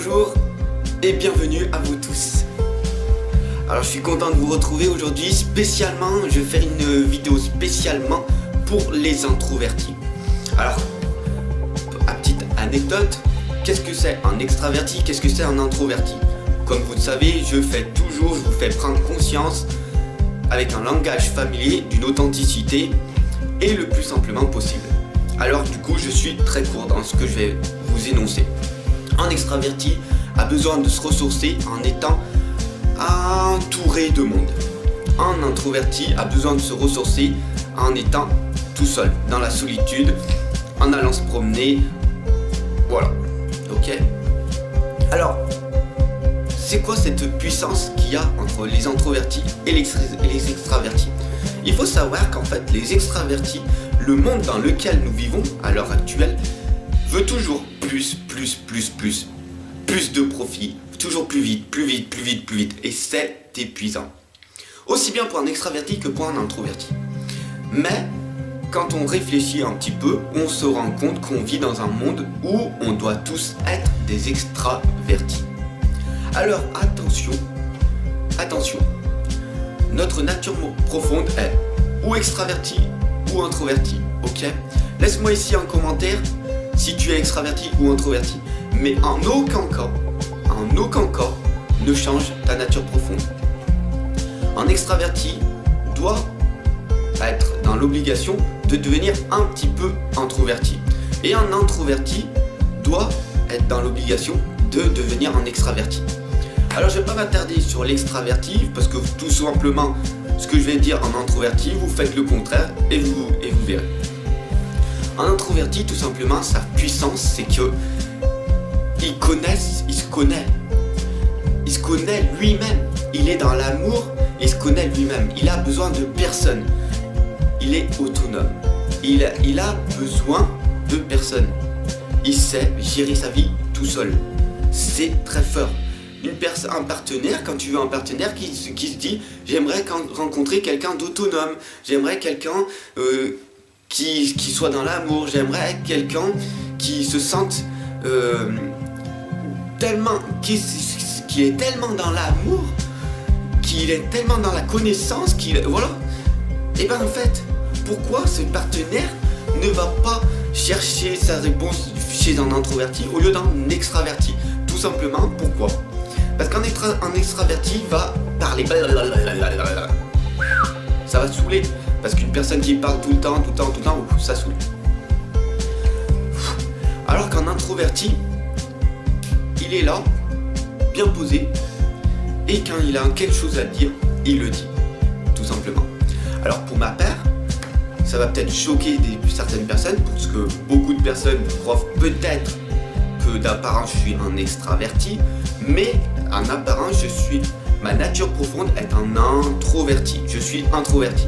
bonjour et bienvenue à vous tous. Alors je suis content de vous retrouver aujourd'hui spécialement, je vais faire une vidéo spécialement pour les introvertis. Alors, à petite anecdote, qu'est-ce que c'est un extraverti, qu'est-ce que c'est un introverti? Comme vous le savez, je vous fais prendre conscience avec un langage familier d'une authenticité et le plus simplement possible. Alors du coup, je suis très court dans ce que je vais vous énoncer. Un extraverti a besoin de se ressourcer en étant entouré de monde. Un introverti a besoin de se ressourcer en étant tout seul, dans la solitude, en allant se promener. Voilà, ok. Alors, c'est quoi cette puissance qu'il y a entre les introvertis et les extravertis? Il faut savoir qu'en fait, les extravertis, le monde dans lequel nous vivons à l'heure actuelle, veut toujours plus de profit, toujours plus vite, et c'est épuisant. Aussi bien pour un extraverti que pour un introverti. Mais, quand on réfléchit un petit peu, on se rend compte qu'on vit dans un monde où on doit tous être des extravertis. Alors attention, notre nature profonde est ou extraverti ou introverti, ok? Laisse-moi ici un commentaire si tu es extraverti ou introverti, mais en aucun cas ne change ta nature profonde. Un extraverti doit être dans l'obligation de devenir un petit peu introverti, et un introverti doit être dans l'obligation de devenir un extraverti. Alors je ne vais pas m'attarder sur l'extraverti parce que tout simplement ce que je vais dire en introverti, vous faites le contraire et vous verrez. Un introverti, tout simplement, sa puissance, c'est que il se connaît lui-même. Il est dans l'amour, il se connaît lui-même. Il a besoin de personne. Il est autonome. Il a besoin de personne. Il sait gérer sa vie tout seul. C'est très fort. Un partenaire, quand tu veux un partenaire qui se dit j'aimerais rencontrer quelqu'un d'autonome, j'aimerais quelqu'un qui soit dans l'amour, j'aimerais quelqu'un qui se sente qui est tellement dans l'amour, qu'il est tellement dans la connaissance, voilà. Et ben en fait, pourquoi ce partenaire ne va pas chercher sa réponse chez un introverti au lieu d'un extraverti? Tout simplement, pourquoi? Parce qu'un extraverti va parler. Ça va saouler. Parce qu'une personne qui parle tout le temps, ça saoule. Alors qu'un introverti, il est là, bien posé, et quand il a quelque chose à dire, il le dit. Tout simplement. Alors pour ma part, ça va peut-être choquer certaines personnes, parce que beaucoup de personnes croient peut-être que d'apparence je suis un extraverti, mais en apparence ma nature profonde est un introverti. Je suis introverti.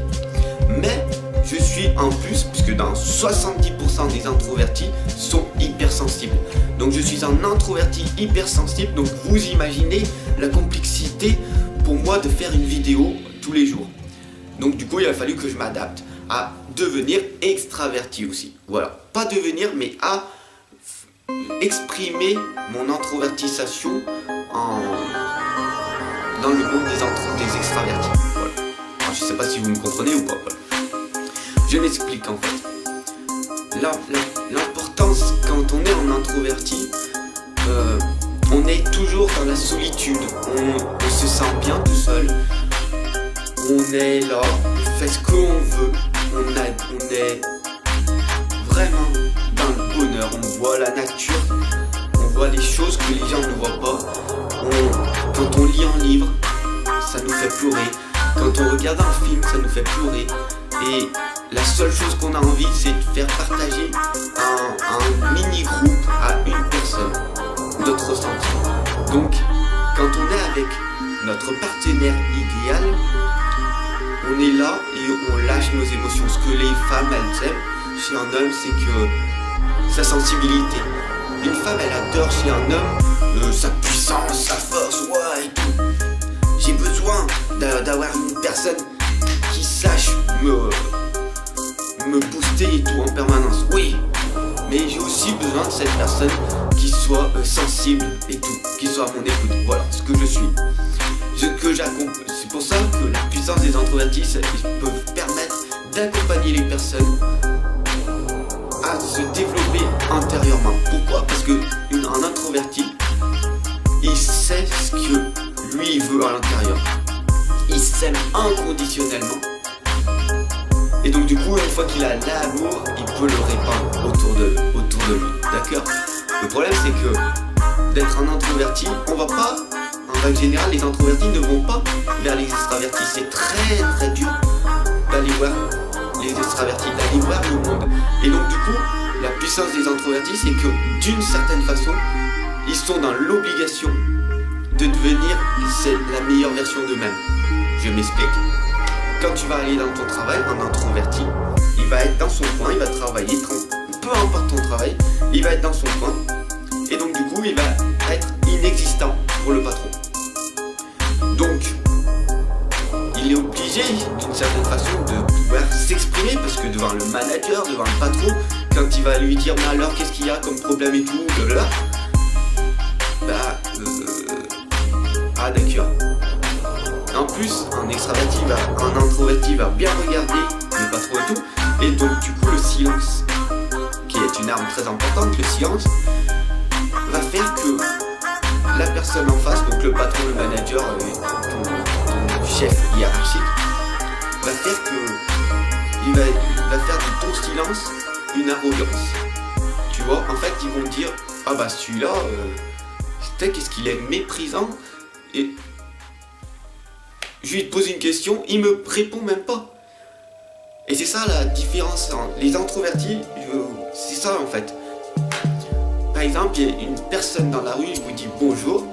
Mais je suis en plus, puisque dans 70% des introvertis sont hypersensibles. Donc je suis un introverti hypersensible, donc vous imaginez la complexité pour moi de faire une vidéo tous les jours. Donc du coup il a fallu que je m'adapte à devenir extraverti aussi. Voilà, pas devenir mais à exprimer mon introvertisation dans le monde des extravertis. Voilà. Alors, je sais pas si vous me comprenez ou pas. Voilà. Je m'explique en fait. L'importance quand on est en introverti, on est toujours dans la solitude. On se sent bien tout seul. On est là, on fait ce qu'on veut. On est vraiment dans le bonheur. On voit la nature. On voit les choses que les gens ne voient pas. Quand on lit un livre, ça nous fait pleurer. Quand on regarde un film, ça nous fait pleurer. Et la seule chose qu'on a envie, c'est de faire partager un mini-groupe à une personne notre ressenti. Donc, quand on est avec notre partenaire idéal, on est là et on lâche nos émotions. Ce que les femmes, elles aiment chez un homme, c'est que sa sensibilité. Une femme, elle adore chez un homme sa puissance, sa force, ouais, et tout. J'ai besoin d'avoir une personne qui sache me booster et tout en permanence. Oui, mais j'ai aussi besoin de cette personne qui soit sensible et tout, qui soit à mon écoute. Voilà ce que je suis. C'est pour ça que la puissance des introvertis, ils peuvent permettre d'accompagner les personnes à se développer intérieurement. Pourquoi? Parce qu'un introverti, il sait ce que lui veut à l'intérieur. Il s'aime inconditionnellement. Et donc du coup, une fois qu'il a l'amour, il peut le répandre autour de lui. D'accord? Le problème, c'est que d'être un introverti, on va pas, en règle générale, les introvertis ne vont pas vers les extravertis. C'est très très dur d'aller voir les extravertis, d'aller voir le monde. Et donc du coup, la puissance des introvertis, c'est que d'une certaine façon, ils sont dans l'obligation de devenir la meilleure version d'eux-mêmes. Je m'explique. Quand tu vas aller dans ton travail, un introverti, il va être dans son coin, il va travailler, peu importe ton travail, il va être dans son coin. Et donc du coup, il va être inexistant pour le patron. Donc, il est obligé, d'une certaine façon, de pouvoir s'exprimer, parce que devant le manager, devant le patron, quand il va lui dire, mais alors, qu'est-ce qu'il y a comme problème et tout, blablabla, ah d'accord. En plus, un introverti va bien regarder le patron et tout, et donc du coup, le silence, qui est une arme très importante, le silence, va faire que la personne en face, donc le patron, le manager, ton chef hiérarchique, va faire que il va faire de ton silence une arrogance. Tu vois, en fait, ils vont dire, ah bah celui-là, qu'est-ce qu'il est méprisant, et je lui pose une question, il me répond même pas. Et c'est ça la différence. Les introvertis, c'est ça en fait. Par exemple, il y a une personne dans la rue, il vous dit bonjour.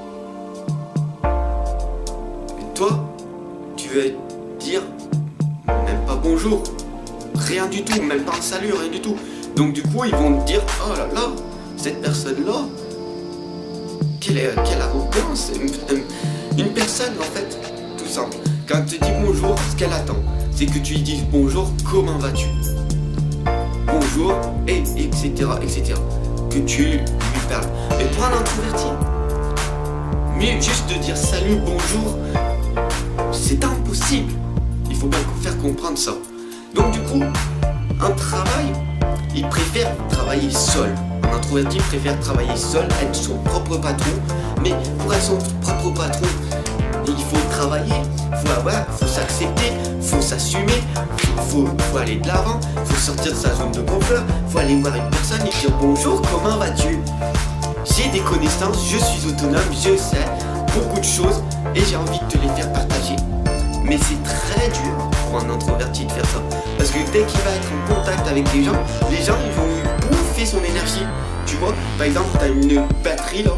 Et toi, tu vas dire même pas bonjour. Rien du tout, même pas un salut, rien du tout. Donc du coup, ils vont te dire, oh là là, cette personne-là, quelle arrogance. Une personne en fait, tout simple. Quand elle te dit bonjour, ce qu'elle attend, c'est que tu lui dises bonjour, comment vas-tu? Bonjour, et etc. Que tu lui parles. Mais pour un introverti, mais juste de dire salut, bonjour, c'est impossible. Il faut bien faire comprendre ça. Donc du coup, un travail, il préfère travailler seul. Un introverti préfère travailler seul, être son propre patron. Mais pour être son propre patron, il faut travailler, faut s'accepter, faut s'assumer, faut aller de l'avant, faut sortir de sa zone de confort, faut aller voir une personne et dire bonjour, comment vas-tu? J'ai des connaissances, je suis autonome, je sais beaucoup de choses et j'ai envie de te les faire partager. Mais c'est très dur pour un introverti de faire ça. Parce que dès qu'il va être en contact avec les gens ils vont lui bouffer son énergie. Tu vois, par exemple, tu as une batterie là,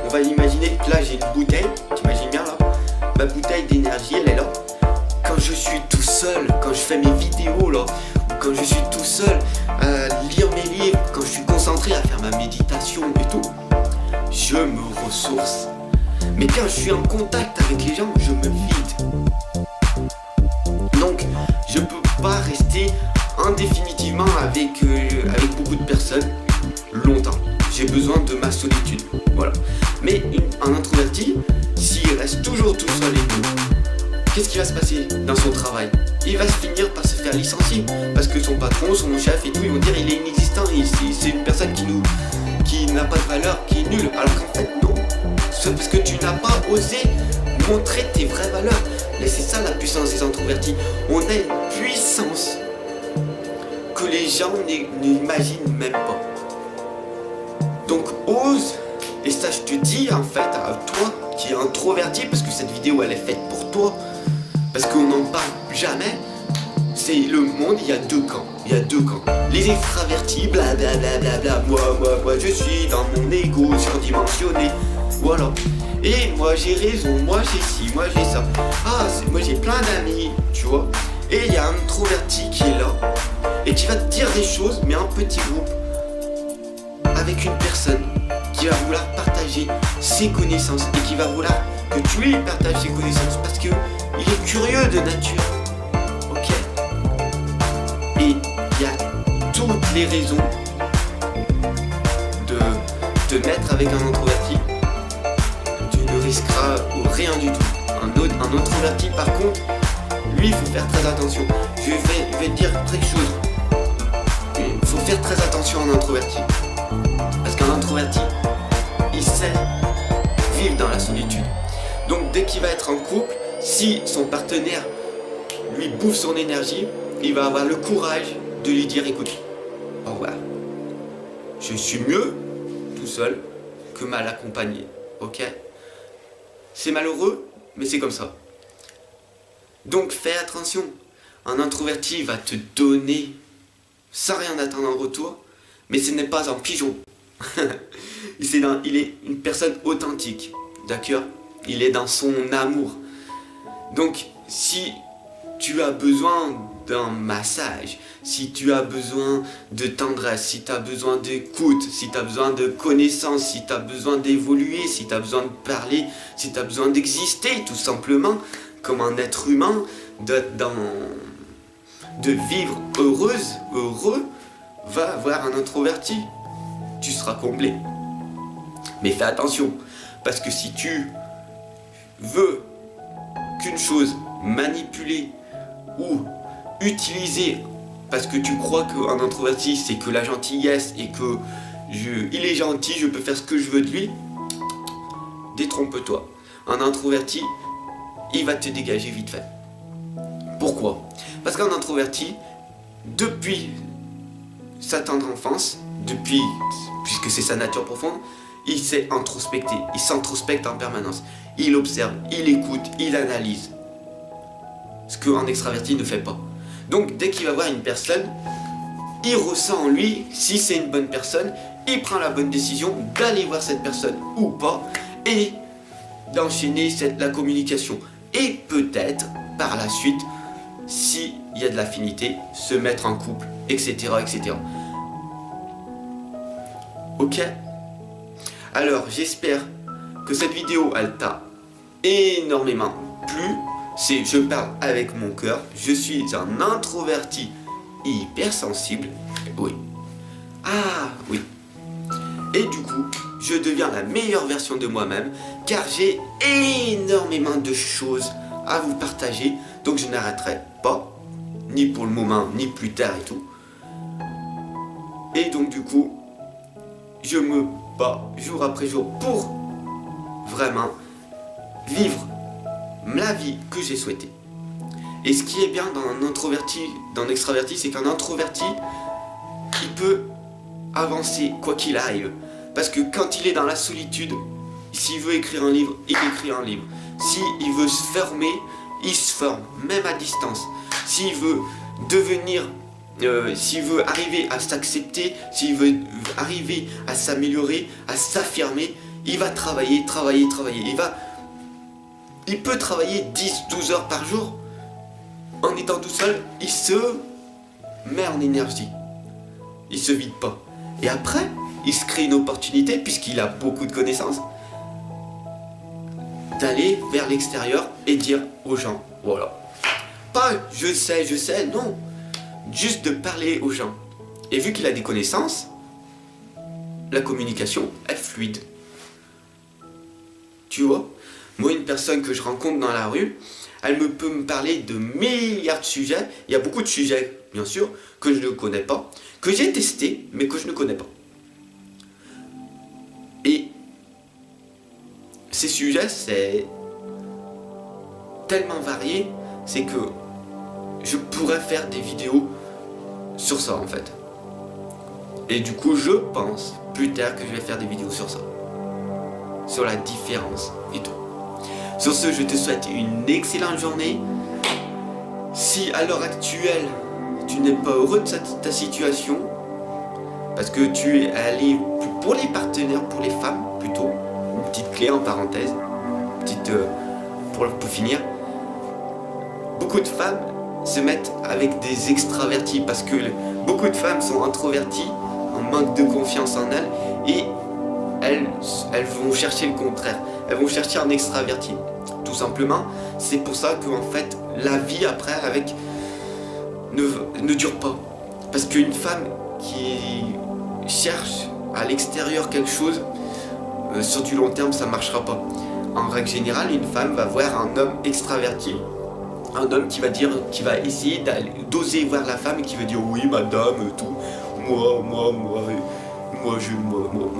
on va imaginer que là j'ai une bouteille, t'imagines bien là, ma bouteille d'énergie elle est là. Quand je suis tout seul, quand je fais mes vidéos là, ou quand je suis tout seul à lire mes livres, quand je suis concentré à faire ma méditation et tout, je me ressource. Mais quand je suis en contact avec les gens, je me vide. Donc, je peux pas rester indéfinitivement avec beaucoup de personnes longtemps. J'ai besoin de ma solitude. Voilà. Mais un introverti, s'il reste toujours tout seul et tout, qu'est-ce qui va se passer dans son travail? Il va se finir par se faire licencier. Parce que son patron, son chef et tout, ils vont dire il est inexistant, c'est une personne qui n'a pas de valeur, qui est nulle. Alors qu'en fait, non. C'est parce que tu n'as pas osé montrer tes vraies valeurs. Et c'est ça la puissance des introvertis. On a une puissance que les gens n'imaginent même pas. Donc ose, et ça je te dis en fait à toi qui es introverti, parce que cette vidéo elle est faite pour toi, parce qu'on n'en parle jamais. C'est le monde, il y a deux camps. Les extravertis, blablabla, moi je suis dans mon ego surdimensionné. Voilà. Et moi j'ai raison, moi j'ai ci, moi j'ai ça. Ah, moi j'ai plein d'amis, tu vois. Et il y a un introverti qui est là et qui va te dire des choses, mais en petit groupe, avec une personne qui va vouloir partager ses connaissances et qui va vouloir que tu lui partages ses connaissances parce que il est curieux de nature. Ok. Et il y a toutes les raisons de te mettre avec un introverti, tu ne risqueras rien du tout. Un introverti par contre, lui il faut faire très attention. Je vais te dire quelque chose. Il faut faire très attention à un introverti. Parce qu'un introverti, il sait vivre dans la solitude. Donc dès qu'il va être en couple, si son partenaire lui bouffe son énergie, il va avoir le courage de lui dire écoute, au revoir. Je suis mieux tout seul que mal accompagné. Ok? C'est malheureux, mais c'est comme ça. Donc fais attention. Un introverti va te donner sans rien attendre en retour, mais ce n'est pas un pigeon. Il est une personne authentique. D'accord? Il est dans son amour. Donc si tu as besoin d'un massage, si tu as besoin de tendresse, si tu as besoin d'écoute, si tu as besoin de connaissance, si tu as besoin d'évoluer, si tu as besoin de parler, si tu as besoin d'exister tout simplement comme un être humain, de vivre heureux, va voir un introverti. Tu seras comblé. Mais fais attention, parce que si tu veux qu'une chose manipulée ou utilisée parce que tu crois qu'un introverti c'est que la gentillesse et que il est gentil, je peux faire ce que je veux de lui, détrompe-toi. Un introverti, il va te dégager vite fait. Pourquoi? Parce qu'un introverti, depuis sa tendre enfance, puisque c'est sa nature profonde, il sait introspecter, il s'introspecte en permanence. Il observe, il écoute, il analyse. Ce qu'un extraverti ne fait pas. Donc dès qu'il va voir une personne, il ressent en lui si c'est une bonne personne, il prend la bonne décision d'aller voir cette personne ou pas et d'enchaîner la communication. Et peut-être par la suite, s'il y a de l'affinité, se mettre en couple, etc. etc. Ok? Alors j'espère que cette vidéo elle t'a énormément plu. Je parle avec mon cœur. Je suis un introverti hypersensible. Oui. Ah oui. Et du coup, je deviens la meilleure version de moi-même car j'ai énormément de choses à vous partager. Donc je n'arrêterai pas, ni pour le moment, ni plus tard et tout. Et donc du coup, je me bats jour après jour pour vraiment vivre la vie que j'ai souhaitée. Et ce qui est bien dans un introverti, dans un extraverti, c'est qu'un introverti, il peut avancer quoi qu'il arrive. Parce que quand il est dans la solitude, s'il veut écrire un livre, il écrit un livre. S'il veut se former, il se forme, même à distance. S'il veut devenir, s'il veut arriver à s'accepter, s'il veut arriver à s'améliorer, à s'affirmer, il va travailler. Il peut travailler 10-12 heures par jour. En étant tout seul, il se met en énergie. Il se vide pas. Et après, il se crée une opportunité, puisqu'il a beaucoup de connaissances, d'aller vers l'extérieur et dire aux gens, voilà. Pas je sais, non. Juste de parler aux gens. Et vu qu'il a des connaissances, la communication est fluide. Tu vois? Moi, une personne que je rencontre dans la rue, elle peut me parler de milliards de sujets. Il y a beaucoup de sujets, bien sûr, que je ne connais pas, que j'ai testé, mais que je ne connais pas. Et ces sujets, c'est tellement varié, c'est que je pourrais faire des vidéos sur ça, en fait. Et du coup, je pense plus tard que je vais faire des vidéos sur ça. Sur la différence et tout. Sur ce, je te souhaite une excellente journée. Si à l'heure actuelle, tu n'es pas heureux de ta situation, parce que tu es allé pour les partenaires, pour les femmes plutôt, une petite clé en parenthèse, pour finir, beaucoup de femmes se mettent avec des extravertis parce que beaucoup de femmes sont introverties, en manque de confiance en elles et elles vont chercher le contraire. Elles vont chercher un extraverti. Tout simplement, c'est pour ça que en fait, la vie après avec ne dure pas. Parce qu'une femme qui cherche à l'extérieur quelque chose, sur du long terme ça marchera pas. En règle générale, une femme va voir un homme extraverti, un homme qui va essayer d'oser voir la femme et qui va dire oui madame, tout, moi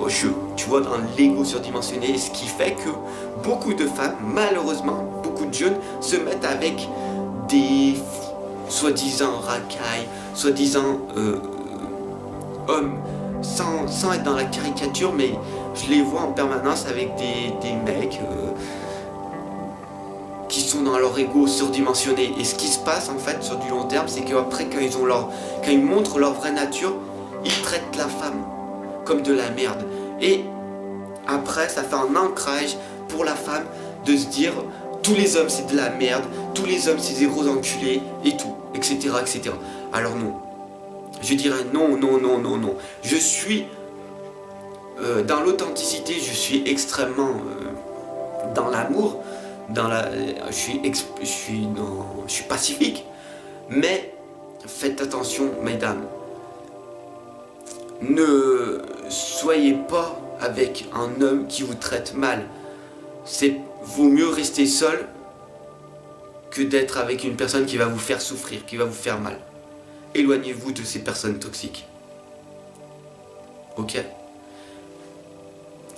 je, tu vois, dans l'ego surdimensionné, ce qui fait que beaucoup de femmes, malheureusement, beaucoup de jeunes se mettent avec des soi-disant racailles, soi-disant hommes, sans être dans la caricature, mais je les vois en permanence avec des mecs qui sont dans leur ego surdimensionné. Et ce qui se passe en fait sur du long terme, c'est qu'après quand ils montrent leur vraie nature, ils traitent la femme comme de la merde. Et après ça fait un ancrage pour la femme de se dire tous les hommes c'est de la merde, tous les hommes c'est des gros enculés et tout, etc. etc. Alors non. Je dirais non. Je suis dans l'authenticité, je suis extrêmement dans l'amour, je suis pacifique. Mais faites attention, mesdames. Ne soyez pas avec un homme qui vous traite mal. Vaut mieux rester seul que d'être avec une personne qui va vous faire souffrir, qui va vous faire mal. Éloignez-vous de ces personnes toxiques. Ok ?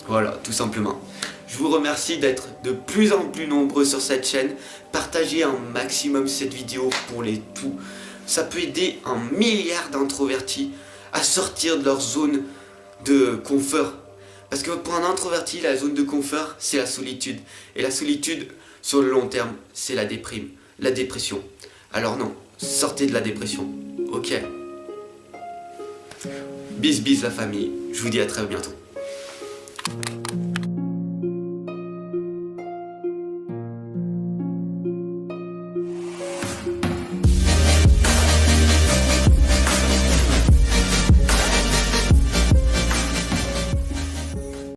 Voilà, tout simplement. Je vous remercie d'être de plus en plus nombreux sur cette chaîne. Partagez un maximum cette vidéo pour les tout. Ça peut aider un milliard d'introvertis à sortir de leur zone de confort. Parce que pour un introverti, la zone de confort, c'est la solitude. Et la solitude, sur le long terme, c'est la dépression. Alors non, sortez de la dépression. Ok. Bis la famille. Je vous dis à très bientôt.